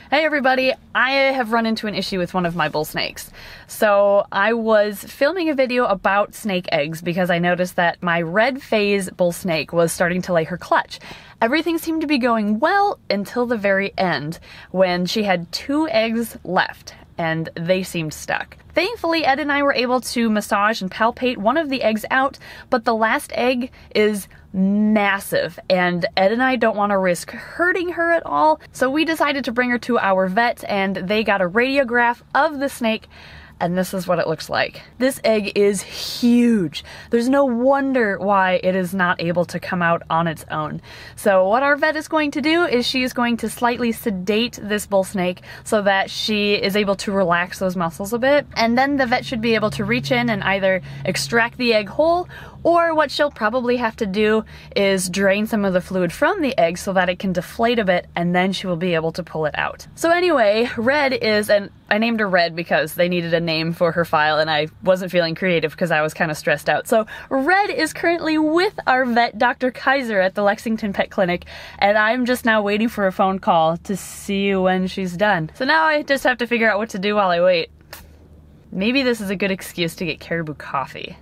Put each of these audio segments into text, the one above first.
Hey everybody, I have run into an issue with one of my bull snakes. So I was filming a video about snake eggs because I noticed that my red phase bull snake was starting to lay her clutch. Everything seemed to be going well until the very end when she had 2 eggs left and they seemed stuck. Thankfully, Ed and I were able to massage and palpate one of the eggs out, but the last egg is massive, and Ed and I don't want to risk hurting her at all, so we decided to bring her to our vet, and they got a radiograph of the snake, and this is what it looks like. This egg is huge. There's no wonder why it is not able to come out on its own. So what our vet is going to do is she is going to slightly sedate this bull snake so that she is able to relax those muscles a bit, and then the vet should be able to reach in and either extract the egg whole, or what she'll probably have to do is drain some of the fluid from the egg so that it can deflate a bit, and then she will be able to pull it out. So anyway, Red is, and I named her Red because they needed a name for her file and I wasn't feeling creative because I was kind of stressed out. So Red is currently with our vet, Dr. Kaiser, at the Lexington Pet Clinic, and I'm just now waiting for a phone call to see when she's done. So now I just have to figure out what to do while I wait. Maybe this is a good excuse to get Caribou coffee.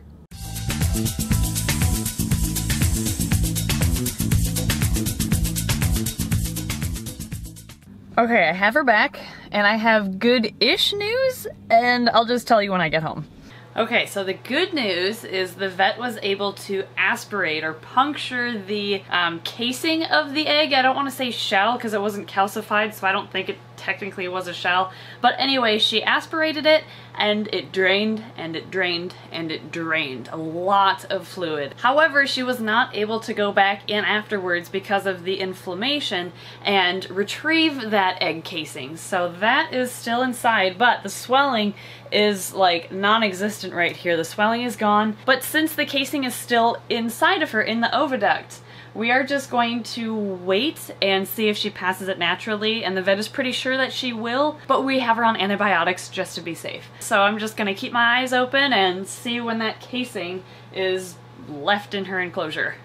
Okay, I have her back, and I have good-ish news, and I'll just tell you when I get home. Okay, so the good news is the vet was able to aspirate or puncture the casing of the egg. I don't want to say shell because it wasn't calcified, so I don't think it technically was a shell. But anyway, she aspirated it and it drained and it drained and it drained. A lot of fluid. However, she was not able to go back in afterwards because of the inflammation and retrieve that egg casing. So that is still inside, but the swelling is like non-existent right here. The swelling is gone, but since the casing is still inside of her in the oviduct, we are just going to wait and see if she passes it naturally, and the vet is pretty sure that she will, but we have her on antibiotics just to be safe. So I'm just gonna keep my eyes open and see when that casing is left in her enclosure.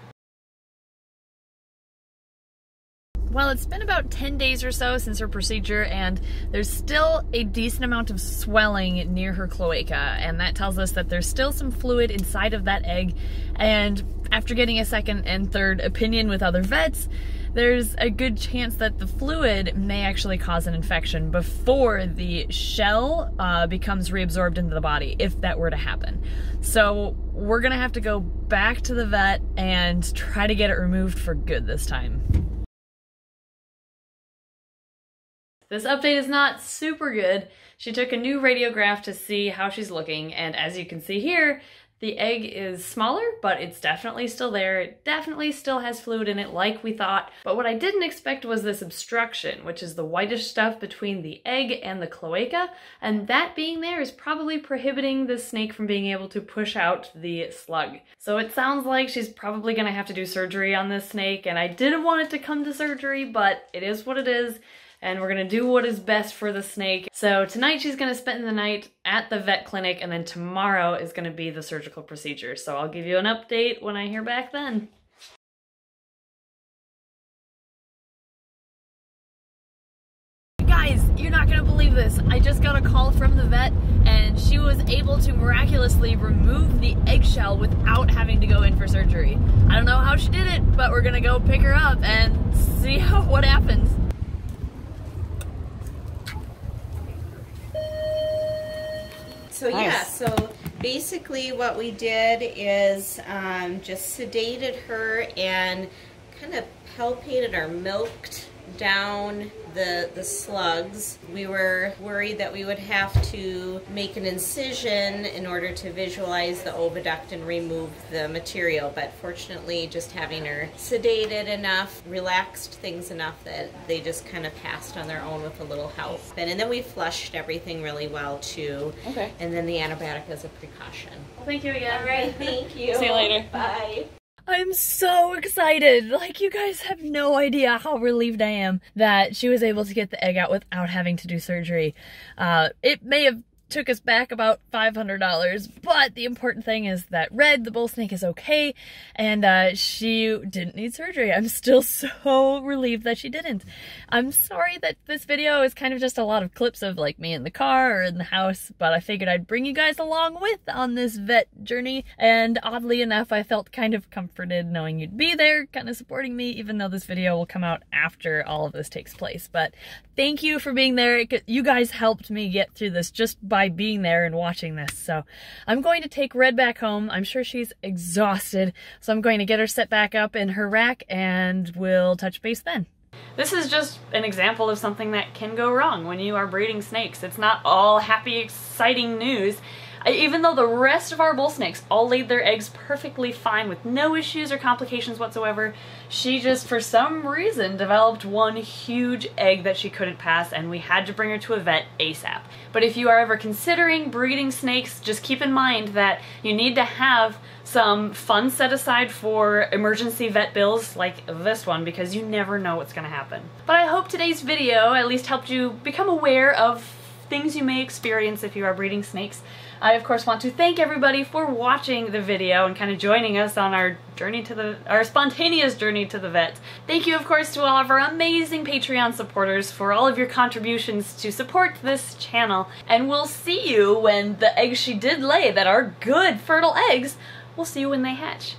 Well, it's been about 10 days or so since her procedure, and there's still a decent amount of swelling near her cloaca, and that tells us that there's still some fluid inside of that egg, and after getting a second and third opinion with other vets, there's a good chance that the fluid may actually cause an infection before the shell becomes reabsorbed into the body, if that were to happen. So we're gonna have to go back to the vet and try to get it removed for good this time. This update is not super good. She took a new radiograph to see how she's looking, and as you can see here, the egg is smaller, but it's definitely still there. It definitely still has fluid in it like we thought, but what I didn't expect was this obstruction, which is the whitish stuff between the egg and the cloaca, and that being there is probably prohibiting the snake from being able to push out the slug. So it sounds like she's probably gonna have to do surgery on this snake, and I didn't want it to come to surgery, but it is what it is. And we're gonna do what is best for the snake. So tonight she's gonna spend the night at the vet clinic, and then tomorrow is gonna be the surgical procedure. So I'll give you an update when I hear back then. Guys, you're not gonna believe this. I just got a call from the vet, and she was able to miraculously remove the eggshell without having to go in for surgery. I don't know how she did it, but we're gonna go pick her up and see what happens. So yeah, so basically what we did is just sedated her and kind of palpated or milked down the slugs. We were worried that we would have to make an incision in order to visualize the oviduct and remove the material, but fortunately just having her sedated enough, relaxed things enough that they just kind of passed on their own with a little help. And then we flushed everything really well too. Okay. And then the antibiotic as a precaution. Well, thank you again. All right, thank you. See you later. Bye. I'm so excited. Like, you guys have no idea how relieved I am that she was able to get the egg out without having to do surgery. It may have took us back about $500, but the important thing is that Red, the bull snake, is okay, and she didn't need surgery. I'm still so relieved that she didn't. I'm sorry that this video is kind of just a lot of clips of like me in the car or in the house, but I figured I'd bring you guys along with on this vet journey, and oddly enough, I felt kind of comforted knowing you'd be there, kind of supporting me, even though this video will come out after all of this takes place. But thank you for being there. You guys helped me get through this just by being there and watching this. So I'm going to take Red back home. I'm sure she's exhausted, so I'm going to get her set back up in her rack and we'll touch base then. This is just an example of something that can go wrong when you are breeding snakes. It's not all happy, exciting news. Even though the rest of our bull snakes all laid their eggs perfectly fine with no issues or complications whatsoever, she just for some reason developed one huge egg that she couldn't pass, and we had to bring her to a vet ASAP. But if you are ever considering breeding snakes, just keep in mind that you need to have some funds set aside for emergency vet bills like this one, because you never know what's going to happen. But I hope today's video at least helped you become aware of things you may experience if you are breeding snakes. I of course want to thank everybody for watching the video and kind of joining us on our journey to our spontaneous journey to the vet. Thank you of course to all of our amazing Patreon supporters for all of your contributions to support this channel, and we'll see you when the eggs she did lay that are good fertile eggs, we'll see you when they hatch.